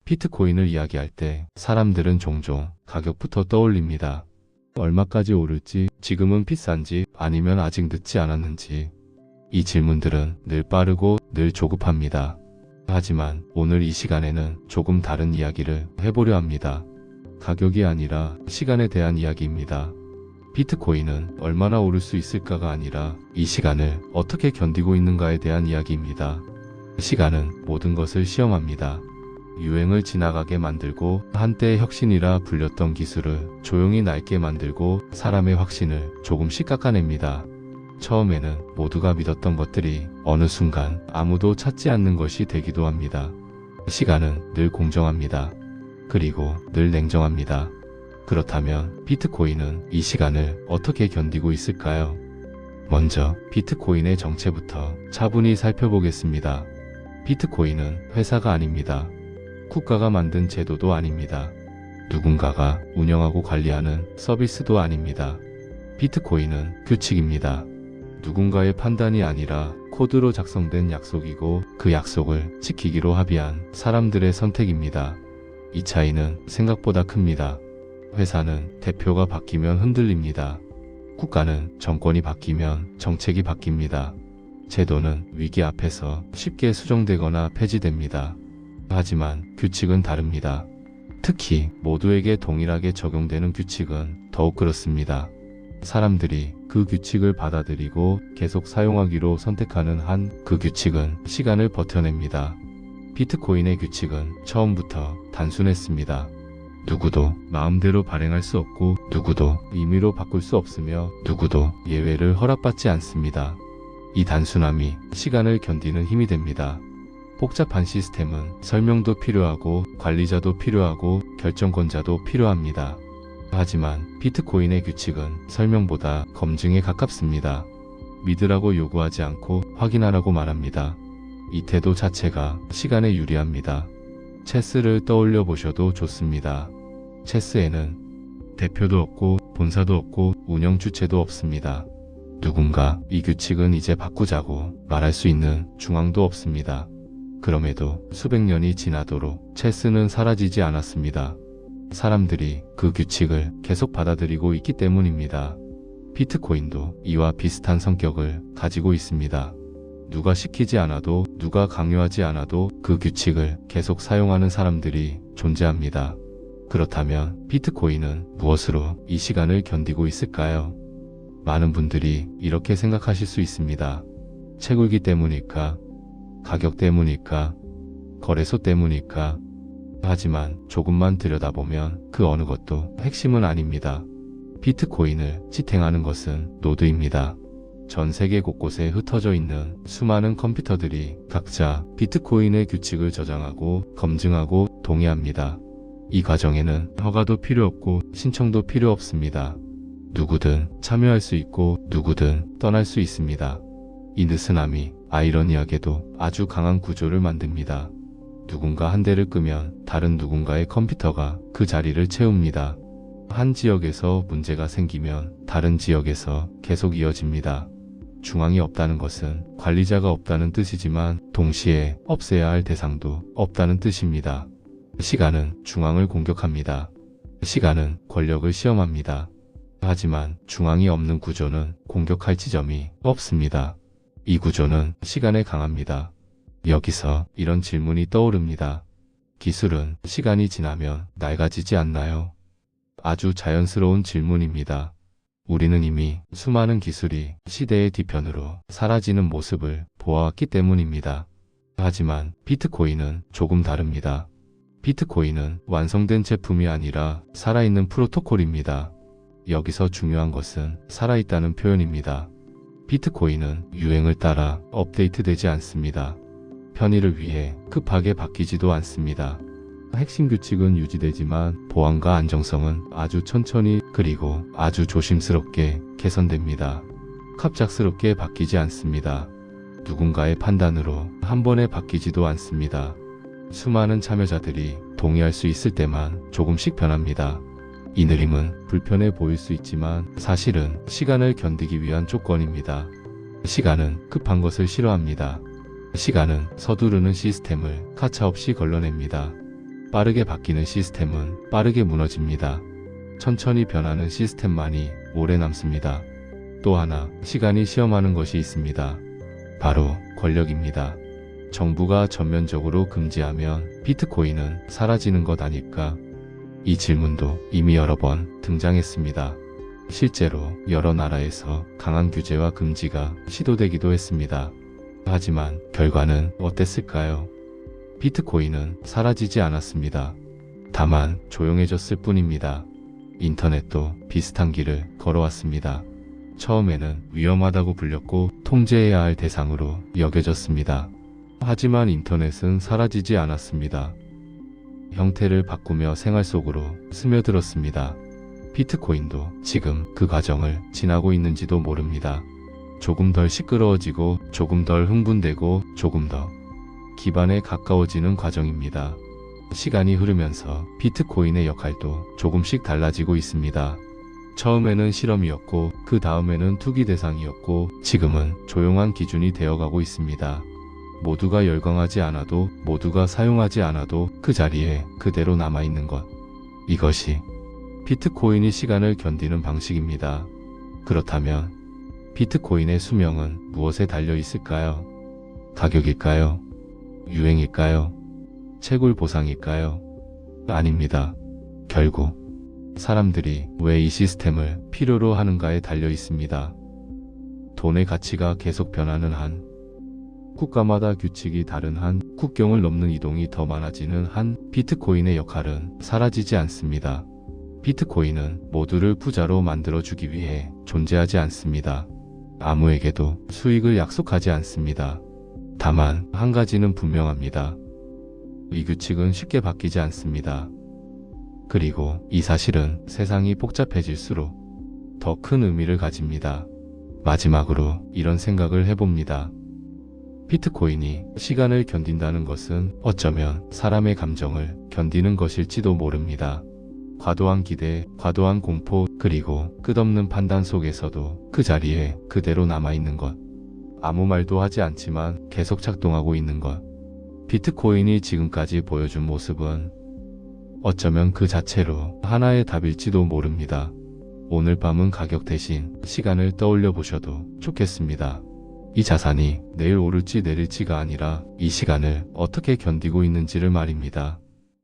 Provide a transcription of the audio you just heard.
비트코인을 이야기할 때 사람들은 종종 가격부터 떠올립니다. 얼마까지 오를지, 지금은 비싼지, 아니면 아직 늦지 않았는지. 이 질문들은 늘 빠르고 늘 조급합니다. 하지만 오늘 이 시간에는 조금 다른 이야기를 해보려 합니다. 가격이 아니라 시간에 대한 이야기입니다. 비트코인은 얼마나 오를 수 있을까가 아니라 이 시간을 어떻게 견디고 있는가에 대한 이야기입니다. 시간은 모든 것을 시험합니다. 유행을 지나가게 만들고 한때의 혁신이라 불렸던 기술을 조용히 낡게 만들고 사람의 확신을 조금씩 깎아냅니다. 처음에는 모두가 믿었던 것들이 어느 순간 아무도 찾지 않는 것이 되기도 합니다. 시간은 늘 공정합니다. 그리고 늘 냉정합니다. 그렇다면 비트코인은 이 시간을 어떻게 견디고 있을까요? 먼저 비트코인의 정체부터 차분히 살펴보겠습니다. 비트코인은 회사가 아닙니다. 국가가 만든 제도도 아닙니다. 누군가가 운영하고 관리하는 서비스도 아닙니다. 비트코인은 규칙입니다. 누군가의 판단이 아니라 코드로 작성된 약속이고 그 약속을 지키기로 합의한 사람들의 선택입니다. 이 차이는 생각보다 큽니다. 회사는 대표가 바뀌면 흔들립니다. 국가는 정권이 바뀌면 정책이 바뀝니다. 제도는 위기 앞에서 쉽게 수정되거나 폐지됩니다. 하지만 규칙은 다릅니다. 특히 모두에게 동일하게 적용되는 규칙은 더욱 그렇습니다. 사람들이 그 규칙을 받아들이고 계속 사용하기로 선택하는 한 그 규칙은 시간을 버텨냅니다. 비트코인의 규칙은 처음부터 단순했습니다. 누구도 마음대로 발행할 수 없고 누구도 임의로 바꿀 수 없으며 누구도 예외를 허락받지 않습니다. 이 단순함이 시간을 견디는 힘이 됩니다. 복잡한 시스템은 설명도 필요하고 관리자도 필요하고 결정권자도 필요합니다. 하지만 비트코인의 규칙은 설명보다 검증에 가깝습니다. 믿으라고 요구하지 않고 확인하라고 말합니다. 이 태도 자체가 시간에 유리합니다. 체스를 떠올려 보셔도 좋습니다. 체스에는 대표도 없고 본사도 없고 운영 주체도 없습니다. 누군가 이 규칙은 이제 바꾸자고 말할 수 있는 중앙도 없습니다. 그럼에도 수백 년이 지나도록 체스는 사라지지 않았습니다. 사람들이 그 규칙을 계속 받아들이고 있기 때문입니다. 비트코인도 이와 비슷한 성격을 가지고 있습니다. 누가 시키지 않아도 누가 강요하지 않아도 그 규칙을 계속 사용하는 사람들이 존재합니다. 그렇다면 비트코인은 무엇으로 이 시간을 견디고 있을까요? 많은 분들이 이렇게 생각하실 수 있습니다. 채굴기 때문일까? 가격 때문일까? 거래소 때문일까? 하지만 조금만 들여다보면 그 어느 것도 핵심은 아닙니다. 비트코인을 지탱하는 것은 노드입니다. 전 세계 곳곳에 흩어져 있는 수많은 컴퓨터들이 각자 비트코인의 규칙을 저장하고 검증하고 동의합니다. 이 과정에는 허가도 필요 없고 신청도 필요 없습니다. 누구든 참여할 수 있고 누구든 떠날 수 있습니다. 이 느슨함이 아이러니하게도 아주 강한 구조를 만듭니다. 누군가 한 대를 끄면 다른 누군가의 컴퓨터가 그 자리를 채웁니다. 한 지역에서 문제가 생기면 다른 지역에서 계속 이어집니다. 중앙이 없다는 것은 관리자가 없다는 뜻이지만 동시에 없애야 할 대상도 없다는 뜻입니다. 시간은 중앙을 공격합니다. 시간은 권력을 시험합니다. 하지만 중앙이 없는 구조는 공격할 지점이 없습니다. 이 구조는 시간에 강합니다. 여기서 이런 질문이 떠오릅니다. 기술은 시간이 지나면 낡아지지 않나요? 아주 자연스러운 질문입니다. 우리는 이미 수많은 기술이 시대의 뒤편으로 사라지는 모습을 보아왔기 때문입니다. 하지만 비트코인은 조금 다릅니다. 비트코인은 완성된 제품이 아니라 살아있는 프로토콜입니다. 여기서 중요한 것은 살아있다는 표현입니다. 비트코인은 유행을 따라 업데이트되지 않습니다. 편의를 위해 급하게 바뀌지도 않습니다. 핵심 규칙은 유지되지만 보안과 안정성은 아주 천천히 그리고 아주 조심스럽게 개선됩니다. 갑작스럽게 바뀌지 않습니다. 누군가의 판단으로 한 번에 바뀌지도 않습니다. 수많은 참여자들이 동의할 수 있을 때만 조금씩 변합니다. 이 느림은 불편해 보일 수 있지만 사실은 시간을 견디기 위한 조건입니다. 시간은 급한 것을 싫어합니다. 시간은 서두르는 시스템을 가차없이 걸러냅니다. 빠르게 바뀌는 시스템은 빠르게 무너집니다. 천천히 변하는 시스템만이 오래 남습니다. 또 하나 시간이 시험하는 것이 있습니다. 바로 권력입니다. 정부가 전면적으로 금지하면 비트코인은 사라지는 것 아닐까? 이 질문도 이미 여러 번 등장했습니다. 실제로 여러 나라에서 강한 규제와 금지가 시도되기도 했습니다. 하지만 결과는 어땠을까요? 비트코인은 사라지지 않았습니다. 다만 조용해졌을 뿐입니다. 인터넷도 비슷한 길을 걸어왔습니다. 처음에는 위험하다고 불렸고 통제해야 할 대상으로 여겨졌습니다. 하지만 인터넷은 사라지지 않았습니다. 형태를 바꾸며 생활 속으로 스며들었습니다. 비트코인도 지금 그 과정을 지나고 있는지도 모릅니다. 조금 덜 시끄러워지고 조금 덜 흥분되고 조금 더 기반에 가까워지는 과정입니다. 시간이 흐르면서 비트코인의 역할도 조금씩 달라지고 있습니다. 처음에는 실험이었고 그 다음에는 투기 대상이었고 지금은 조용한 기준이 되어가고 있습니다. 모두가 열광하지 않아도 모두가 사용하지 않아도 그 자리에 그대로 남아있는 것. 이것이 비트코인이 시간을 견디는 방식입니다. 그렇다면 비트코인의 수명은 무엇에 달려 있을까요? 가격일까요? 유행일까요? 채굴 보상일까요? 아닙니다. 결국 사람들이 왜 이 시스템을 필요로 하는가에 달려 있습니다. 돈의 가치가 계속 변하는 한, 국가마다 규칙이 다른 한, 국경을 넘는 이동이 더 많아지는 한, 비트코인의 역할은 사라지지 않습니다. 비트코인은 모두를 부자로 만들어주기 위해 존재하지 않습니다. 아무에게도 수익을 약속하지 않습니다. 다만 한 가지는 분명합니다. 이 규칙은 쉽게 바뀌지 않습니다. 그리고 이 사실은 세상이 복잡해질수록 더 큰 의미를 가집니다. 마지막으로 이런 생각을 해봅니다. 비트코인이 시간을 견딘다는 것은 어쩌면 사람의 감정을 견디는 것일지도 모릅니다. 과도한 기대, 과도한 공포, 그리고 끝없는 판단 속에서도 그 자리에 그대로 남아있는 것. 아무 말도 하지 않지만 계속 작동하고 있는 것. 비트코인이 지금까지 보여준 모습은 어쩌면 그 자체로 하나의 답일지도 모릅니다. 오늘 밤은 가격 대신 시간을 떠올려 보셔도 좋겠습니다. 이 자산이 내일 오를지 내릴지가 아니라 이 시간을 어떻게 견디고 있는지를 말입니다.